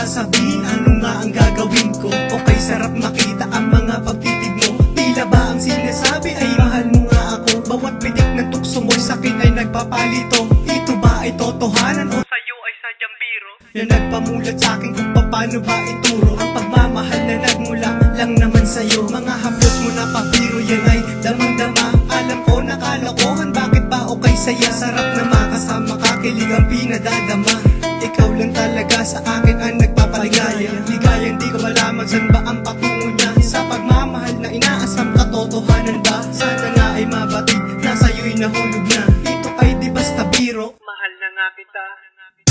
sasabihin, ano nga ang gagawin ko? Okay, sarap makita ang mga pagtitig mo. Tila ba ang sinasabi ay mahal mo nga ako? Bawat pitik ng tukso mo'y sakin ay nagpapalito. Ito ba ay totohanan o sa'yo ay sadyang biro? Na nagpamulat sa'kin kung paano ba ituro ang pagmamahal na nagmula lang naman sa'yo. Mga haplos mo na pabiro, yan ay damang-dama. Alam ko nakalokohan, bakit ba okay saya? Sarap na makasama ka, kilig ang pinadadama. Ikaw lang talaga sa akin ang nagpapaligaya. Ligayang di ko malaman saan ba ang patungo niya. Sa pagmamahal na inaasam, katotohanan ba? Sana nga ay mabatid na sa'yo'y nahulog na. Ito ay di basta biro, mahal na nga kita.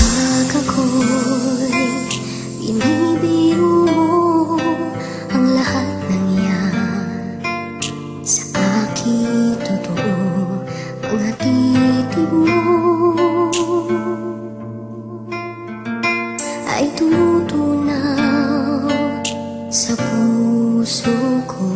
Pag ako'y binibiro mo ang lahat ng yan, sa aking totoo mga titig mo ay tumutunaw sa puso ko.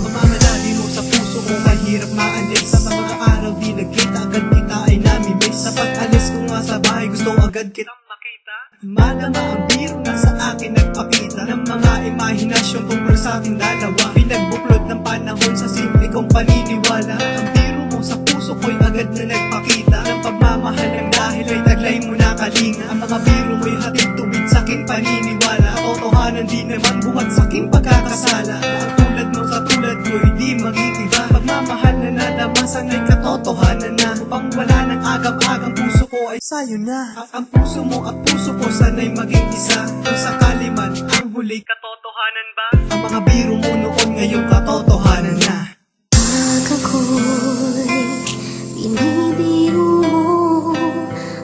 Pamamalali mo sa puso ko, mahirap maalis. Sa mga araw di nagkita, agad kita ay namimiss. Sa pag-alis ko nga sa bahay, gusto agad kitang makita. Madama ang biro na sa akin nagpakita ng mga imahinasyon tungkol sa ating dalawa. Pinagbuklod ng panahon sa simple kong paniniwala. Ang biro mo sa puso ko'y agad na nagpakita ng pagmamahal ng dahil ay taglay mo na kalinga. Ang mga biro mo'y hatid tuwid sa aking paniniwala. Totohanan di naman buhat sa aking pagkakasala. Ang tulad mo sa tulad ko'y di magitiba. Pagmamahal na nadamasan ay katotohanan na. Upang wala ng agam-agam, puso ko ay sa'yo na. Ang puso mo at puso ko sana'y maging isa. Kung sakali man ang huli, katotohanan ba? Ang mga biro mo noon ngayong katotohanan na. Pag ako'y binibiro mo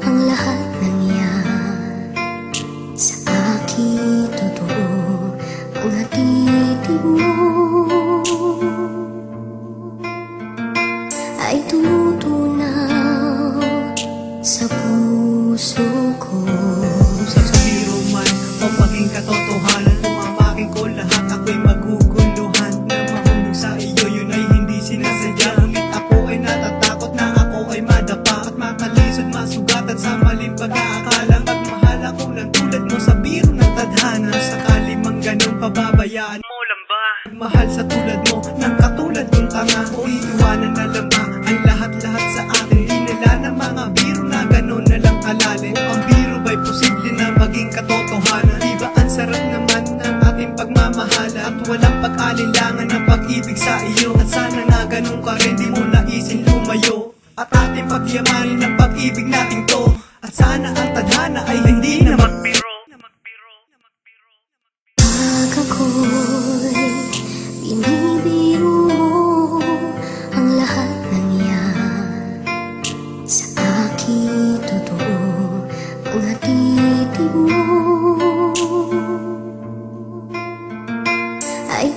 ang lahat ng yan, sa aking totoo mga titig mo ay tumutunaw sa puso ko. Sa biro man o maging katotohanan, umamakin ko lahat, ako'y maguguluhan. Na mahulog sa iyo, yun ay hindi sinasadya. Ngunit ako ay natatakot na ako ay madapa at makalisod, masugatan sa maling pag-aakala. Pagmahal ako ng tulad mo sa biro ng tadhana. Sakali mang ganun, pababayaan mo lang ba? Pagmahal sa tulad mo ng katulad kong tanga, o iiwanan na lang ba ang lahat-lahat sa atin? Di nila ng mga biro na ganun na lang kalalim. Ang biro ba'y posible na maging katotohanan? Di ba ang sarap naman ng ating pagmamahala at walang pag-alinlangan ng pag-ibig sa iyo? At sana nga ganun ka rin, di mo naisin lumayo at ating pagyamanin ng pag-ibig natin to. At sana ang tadhana ay hindi na magbiro. Pag ako'y binibiro mo ang lahat ng yan, sa aking totoo mga titig mo ay